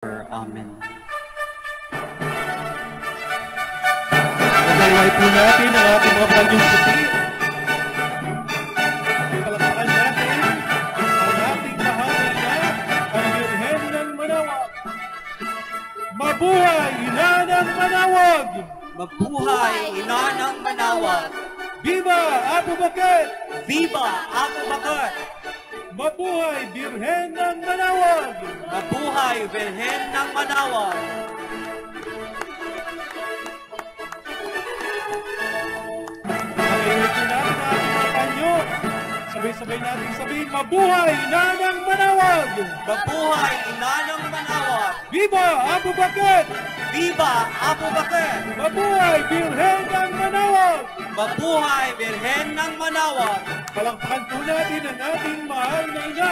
Amen. Nagayaway po natin ang ating mga bagyong puti. Palakpakan natin ang ating mahal na ang Birhen ng Manawag. Mabuhay, Ina ng Manawag! Mabuhay, Ina ng Manawag! Viva Abu Bakr! Viva Abu Bakr! Mabuhay, Birhen ng Manawag! Mabuhay, Birhen ng Manawag! Nagayaway po natin ang ating mga banyo. Sabay-sabay natin sabihin, Mabuhay, Ina ng Manawag! Mabuhay, Ina ng Manawag! Viva Abu Bakr! Viva Abu Bakr! Mabuhay, Birhen ng Manawag! Mabuhay, Birhen ng Manawag! Palakpakan po natin ang ating mahal na ina.